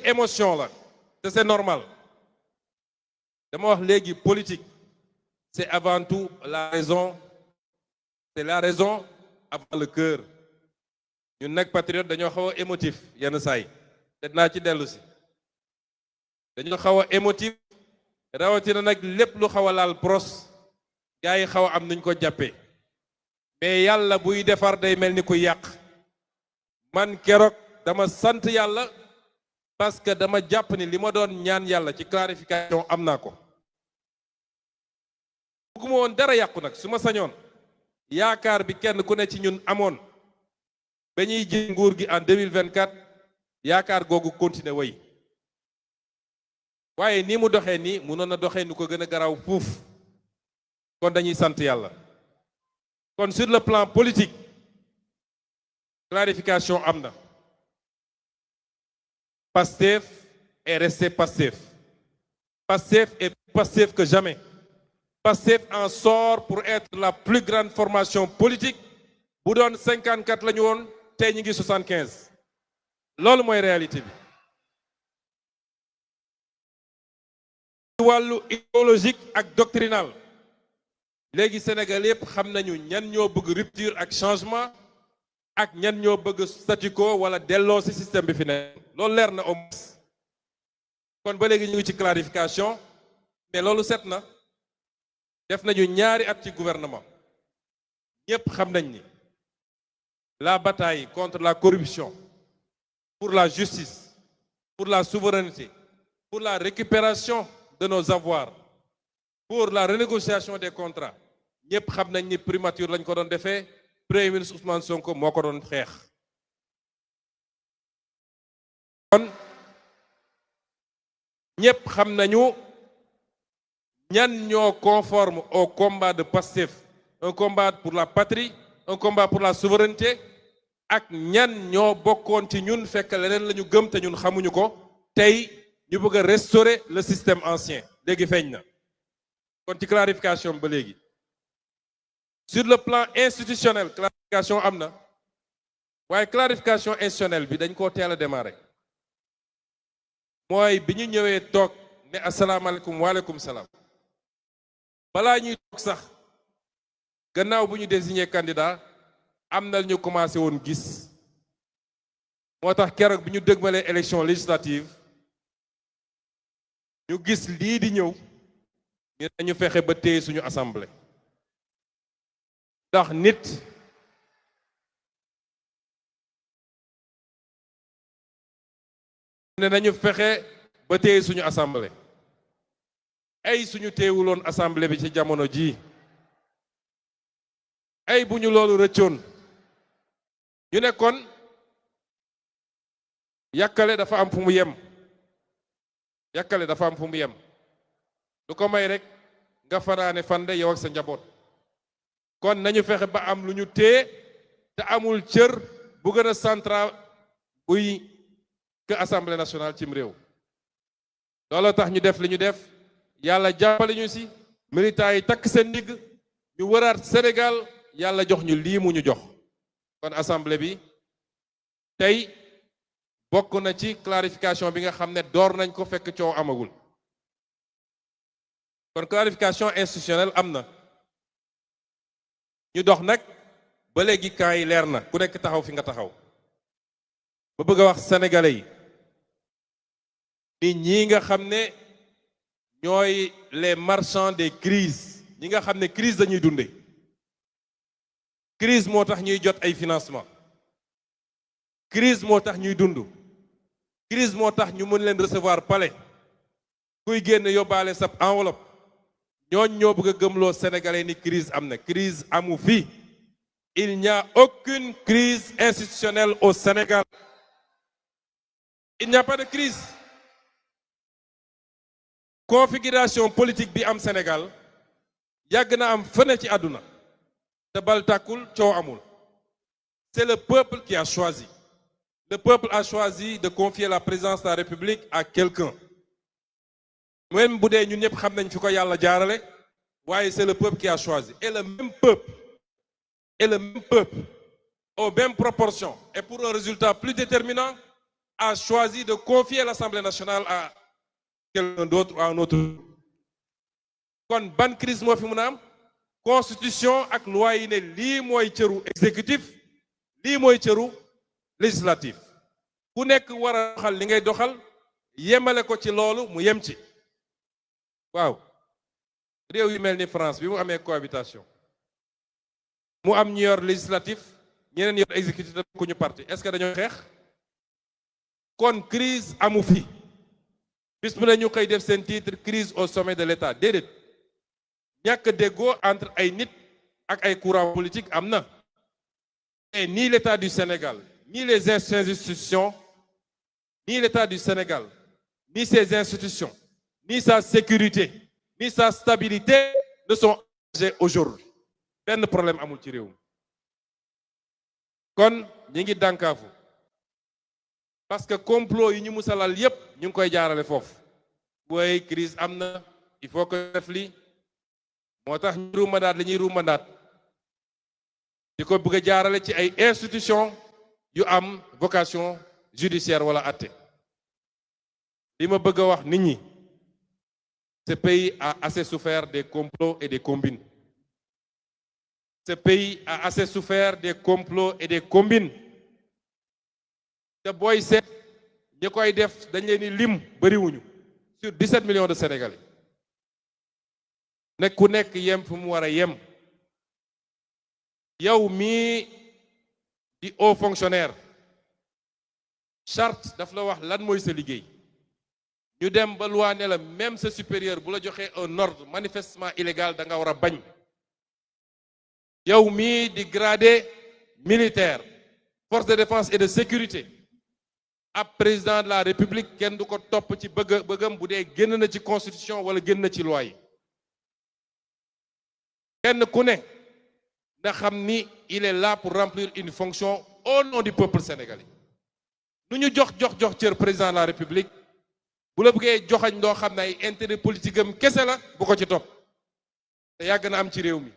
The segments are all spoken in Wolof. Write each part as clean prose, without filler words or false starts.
émotion la te c'est normal dama wax léegi politique c'est avant tout la raison, c'est la raison avant le cœur ñun nag patriote dañoo xaw a émotif yenn saay te naa ci dellu si dañoo xaw a émotif rawatina nag lépp lu xaw a laal pros gars yi xaw a am nuñ ko jàppee mais yàlla buy defar day mel ni ku yàq man keroog dama sant yàlla parce que dama jàpp ni li ma doon ñaan yàlla ci clarification am naa ko bëgguma woon dara yàqu nag su ma sañoon yaakaar bi kenn ku ne ci ñun amoon ba ñuy jël nguur gi en 2024 yaakaar googu continuer way waaye ni mu doxee nii mënoon na doxee nu ko gën a garaaw fuuf kon dañuy sant yàlla kon sur le plan politique clarification am na Pastef est resté Pastef. Pastef est plus Pastef que jamais. Pastef en sort pour être la plus grande formation politique bu doon 54 la ñu woon tey ñu ngi 75 loolu mooy réalité bi. ci wàllu idéologique ak doctrinal léegi Sénégal yépp xam nañu ñan ñoo bëgg rupture ak changement ak ñan ñoo bëgg statu quo wala delloo ci système bi fi ne loolu leer na au moins kon ba léegi ñu ngi ci clarification mais loolu set na def nañu ñaari at ci gouvernement ñépp xam nañ ni la bataille contre la corruption pour la justice pour la souveraineté pour la récupération de nos avoirs pour la renégociation des contrats ñépp xam nañ ni primature lañ ko doon defee Premier ministre Ousmane Sonko moo ko doon xeex kon ñépp xam nañu ñan ñoo conforme au combat de Pastef un combat pour la patrie un combat pour la souveraineté ak ñan ñoo bokkoon ci ñun fekk leneen la ñu gëm te ñun xamuñu ko tey ñu bëgg a restaurer le système ancien léegi feeñ na kon ci clarification ba léegi sur le plan institutionnel clarification am na waaye clarification institutionnelle bi dañ koo teel a démarrer mooy bi ñu ñëwee toog ne asalaamaaleykum waaleykum salaam balaa ñuy toog sax gannaaw bu ñu désigné candidat am na ñu commencé woon gis moo tax keroog bi ñu dëgmalee élection législative ñu gis lii di ñëw ñu dañu fexe ba téye suñu assemblée ndax nit ne nañu fexe ba téye suñu assemblée ay suñu téewuloon assemblée bi ci jamono ji ay bu ñu loolu rëccoon ñu ne kon yàkkale dafa am fu mu yem yàkkale dafa am fu mu yem lu ko may rek nga fanaane fande yow ak sa njaboot kon nañu fexe ba am lu ñu téye te amul cër bu gën a central buy que assemblée nationale cim réew looloo tax ñu def li ñu def yàlla jàppale ñu ci militants yi takk seen ndigg ñu wëraat Sénégal yàlla jox ñu lii mu ñu jox kon assemblée bi tey bokk na ci clarification bi nga xam ne door nañ ko fekk coow amagul kon clarification institutionnelle am na ñu dox nag ba léegi camp yi leer na ku nekk taxaw fi nga taxaw ba bëgg a wax sénégalais yi ni ñi nga xam ne ñooy les marchands des crises ñi nga xam ne crise dañuy dunde crise moo tax ñuy jot ay financement crise moo tax ñuy dund crise moo tax ñu mën leen recevoir palais kuy génn yóbbaale sa enveloppe ñooñ ñoo bëgg a gëmloo sénégalais ni crise am na crise amu fi il n'y a aucune crise institutionnelle au Sénégal il n'y a pas de crise configuration politique bi am Sénégal yàgg na am fene ci àdduna te bal tàkkul coow amul c'est le peuple qui a choisi le peuple a choisi de confier la présidence de la République à quelqu'un même bu dee ñun ñëpp xam nañ fi ko yàlla jaarale waaye c'est le peuple qui a choisi et le même peuple aux mêmes proportions et pour un résultat plus déterminant a choisi de confier l'Assemblée nationale à quelqu'un d'autre ou à un autre. kon ban crise moo fi mun a am constitution ak loi yi ne lii mooy cëru exécutif lii mooy cëru législatif ku nekk war a doxal li ngay doxal yemale ko ci loolu mu yem ci waaw réew yu mel ni France bi mu amee cohabitation mu am ñu yor législatif ñeneen yor exécutif da ku ñu parti est-ce que dañoo xeex kon crise amu fi bis bu ne ñu koy def seen titre crise au sommet de l'État déedéet ñàkk déggoo entre ay nit ak ay courant politique am na et ni l'État du Sénégal ni les institutions ni l'État du Sénégal ni ses institutions ni sa sécurité ni sa stabilité ne sont engagés aujourd'hui benn problème amul ci réew mi kon ñi ngi dànkaafu parce que complot yi ñu musalal yépp ñu ngi koy jaarale foofu booy crise am na il faut que def li moo tax ñu ruumandaat li ñuy ruumandaat di ko bëgg a jaarale ci ay institutions yu am vocation judiciaire wala àtte li ma bëgg a wax nit ñi ce pays a assez souffert des complots et des combines ce pays a assez souffert des complots et des combines te booy seet ñi koy def dañ leen di lim bariwuñu sur 17 millions de Sénégalais nekk ku nekk yem fu mu war a yem yow mii di haut fonctionnaire charte daf la wax lan mooy sa liggéey ñu dem ba loi ne la même sa supérieur bu la joxee un ordre manifestement illégal da nga war a bañ yow mii di gradé militaire force de défense et de sécurité ab président de la république kenn du ko topp ci bëggam bu dee génn na ci constitution wala génn na ci loi yi kenn ku ne na xam ni il est là pour remplir une fonction au nom du peuple sénégalais nu ñu jox cër président de la république bu la bëggee joxañ loo xam ne ay intérêt politique am kese la bu ko ci topp te yàgg na am ci réew mi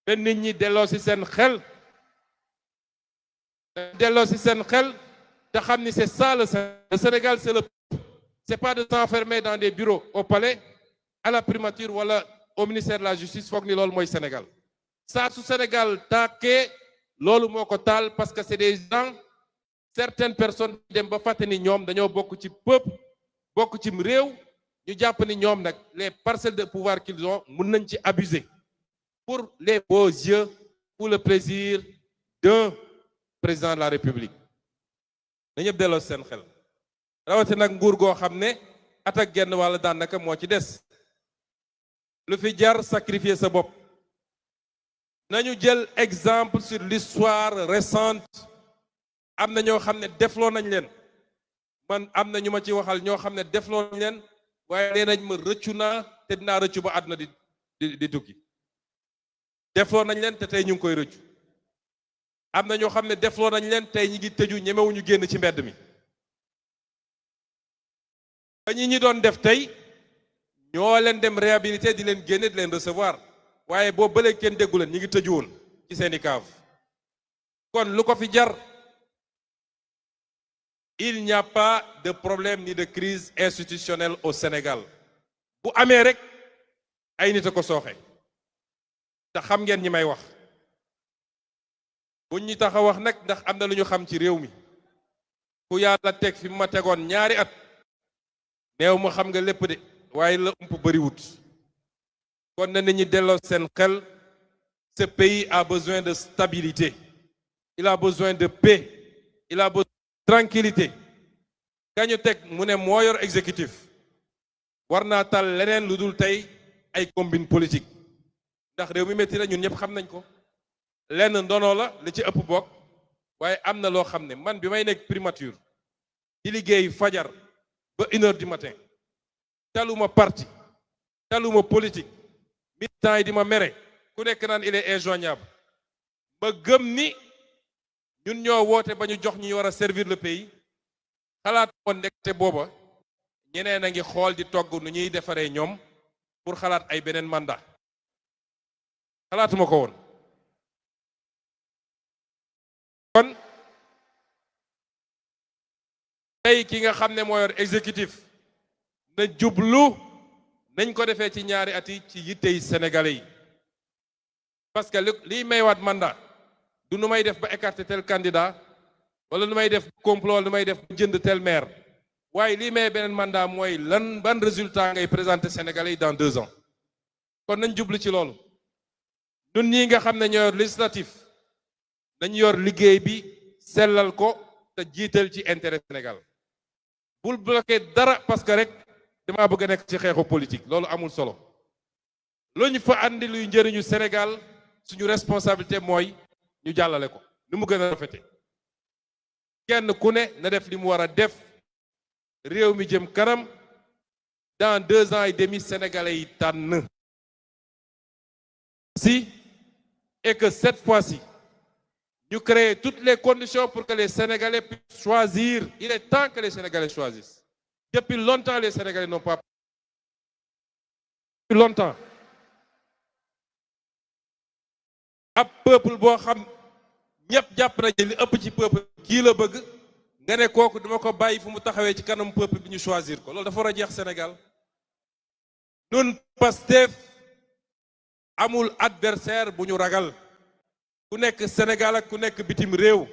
benn nit ñi delloo ci seen xel te xam ni c'est ça le Sénégal c'est le peuple c'est pas de s'enfermer dans des bureaux au palais à la primature wala au ministère de la justice foog ni loolu mooy Sénégal saa su Sénégal tàkkee loolu moo ko taal parce que c'est des gens certaines personnes dem ba fàtte ni ñoom dañoo bokk ci peuple bokk ci réew ñu jàpp ni ñoom nag les parcelles de pouvoir qu'ils ont mën nañ ci abuser pour les beaux yeux pour le plaisir d'un président de la République na ñëpp delloo seen xel rawati nag nguur goo xam ne at ak genn wàlla daanaka moo ci des lu fi jar sacrifier sa bopp nañu jël exemple sur l'histoire récente am na ñoo xam ne defloo nañ leen man am na ñu ma ci waxal ñoo xam ne defloo nañ leen waaye nee nañ ma rëccu naa te dinaa rëccu ba àdduna di tukki defloo nañ leen te tey ñu ngi koy rëccu am na ñoo xam ne defloo nañ leen tey ñi ngi tëju ñemewuñu génn ci mbedd mi ba ñi doon def tey ñoo leen dem réhabilité di leen génne di leen recevoir waaye boo bëlee kenn déggu leen ñi ngi tëju woon ci seeni kaaf kon lu ko fi jar il n'y a pas de problème ni de crise institutionnelle au Sénégal bu amee rek ay nit a ko sooxe te xam ngeen ñi may wax bu ñu tax a wax nag ndax am na lu ñu xam ci réew mi ku yàlla teg fi mu ma tegoon ñaari at neew ma xam nga lépp de waaye la ëmp bariwut kon na nit ñi delloo seen xel ce pays a besoin de stabilité il a besoin de paix il a besoin de tranquillité kañu teg mu ne moo yor exécutif war naa tal leneen lu dul tey ay combine politique ndax réew mi métti na ñun ñëpp xam nañ ko lenn ndono la li ci ëpp bokk waaye am na loo xam ne man bi may nekk primature di liggéey fajar ba 1h du matin taluma parti taluma politique militants yi di ma mere ku nekk naan il est injoignable ba gëm ni ñun ñoo woote ba ñu jox ñi war a servir le pays xalaat woon ndekte booba ñeneen a ngi xool di togg nu ñuy defaree ñoom pour xalaat ay beneen mandat xalaatuma ko woon kon tey ki nga xam ne moo yor exécutif na jublu nañ ko defee ci ñaari at yi ci yittey sénégalais yi parce que liy maywaat mandat du nu may def ba écarter tel candidat wala nu may def complot nu may def ba jënd tel maire waaye lii may beneen mandat mooy lan ban résultat ngay présenter sénégalais yi dans 2 ans kon nañ jublu ci loolu ñun ñii nga xam ne ñoo yor législatif nañu yor liggéey bi sellal ko te jiital ci intérêt Sénégal bul bloqué dara parce que rek damaa bëgg a nekk ci xeexu politique loolu amul solo lu ñu fa andi luy njëriñu Sénégal suñu responsabilité mooy ñu jàllale ko ni mu gën a rafete kenn ku ne na def li mu war a def réew mi jëm kanam dans 2 ans et demi sénégalais yi tànn si et que cette fois-ci ñu créer toutes les conditions pour que les Sénégalais puissent choisir. Il est temps que les Sénégalais choisissent. Depuis longtemps, les Sénégalais n'ont pas. Depuis longtemps. ab peuple boo xam ñëpp jàpp nañu li ëpp ci peuple kii la bëgg nga ne kooku dama ko bàyyi fu mu taxawee ci kanam peuple bi ñu choisir ko loolu dafa war a jeex Sénégal. Nun Pastef amul adversaire bu ñu ragal. ku nekk Sénégal ak ku nekk bitim réew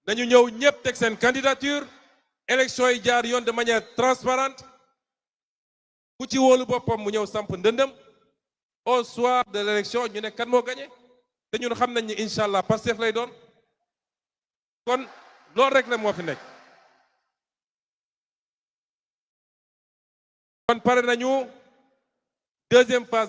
dañu ñëw ñëpp teg seen candidature élection yi jaar yoon de manière transparente ku ci wóolu boppam mu ñëw samp ndëndëm au soir de l'élection ñu ne kan moo gagné te ñun xam nañ ni incha allah Pastef lay doon kon loolu rek la moo fi nekk. kon pare nañu deuxième phase.